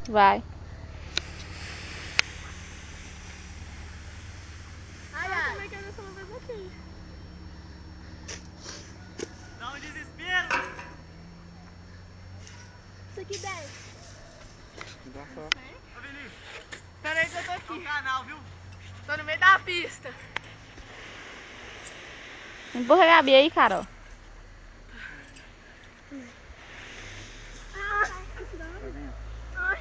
Vai. Ai, ai. Como é que eu sou uma vez assim? Dá um desespero! Isso aqui desce. Dá só. Ô, Vinícius, Pera aí que eu tô é um aqui. canal, viu? Tô no meio da pista. Empurra a Gabi aí, Carol. Tá vendo? Ai.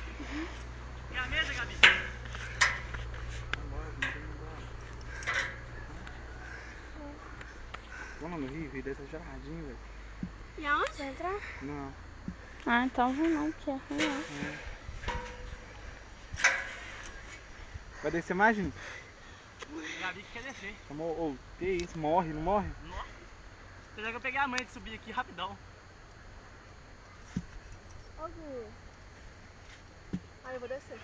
Quer a mesa, Gabi? Vambora, vamos embora. Vamos no Rio, deve estar geladinho, velho. E aonde? Vai entrar? Não. Ah, então não, que é ruim não. Vai descer mais, gente? Gabi que quer descer. Ô, que isso? Morre, não morre? Nossa. Apesar que eu peguei a mãe de subir aqui rapidão. Ó, Gu. Aí eu vou descer.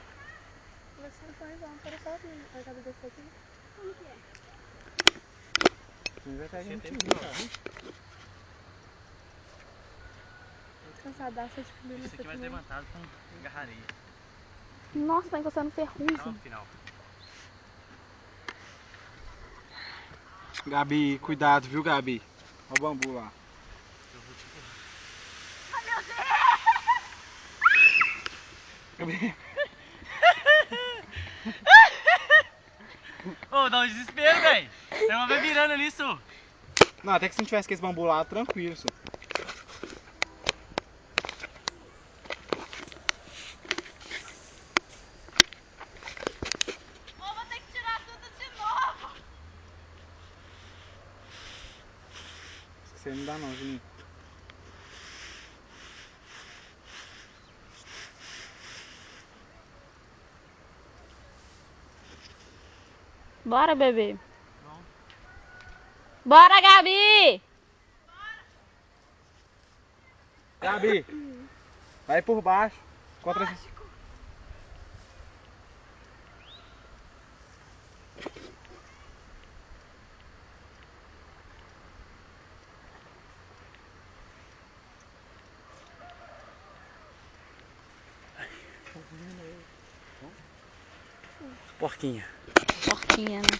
Você não pode não, para só a Gabi descer aqui. Como que é? Você vai pegar Você tem gente, que cara. Cansadaça de comer Isso nessa aqui vai ser também. levantado com garrareia. Nossa, tá encostando Tá ferrugem. no final. Gabi, cuidado, viu, Gabi? Olha o bambu lá. Eu vou te empurrar. Ai, meu Deus! Gabi. Ô, dá um desespero, velho. Tem uma vez virando nisso. Não, até que se não tivesse com esse bambu lá, tranquilo, senhor. Ô, vou ter que tirar tudo de novo. Você não dá não, Juninho. Bora, bebê. Não. Bora, Gabi! Gabi, vai por baixo. Contra esse... Porquinha. Porquinha, né?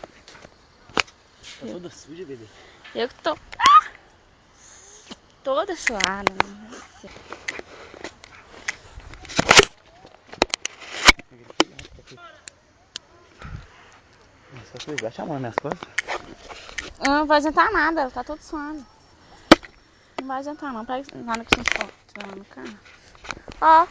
Tá toda suja, bebê. Eu que tô toda suada, né? Nossa, você vai chamar minhas costas? Não vai adiantar nada, ela tá toda suada. Não vai adiantar não, pega na hora que a gente for tirar no carro. Ó.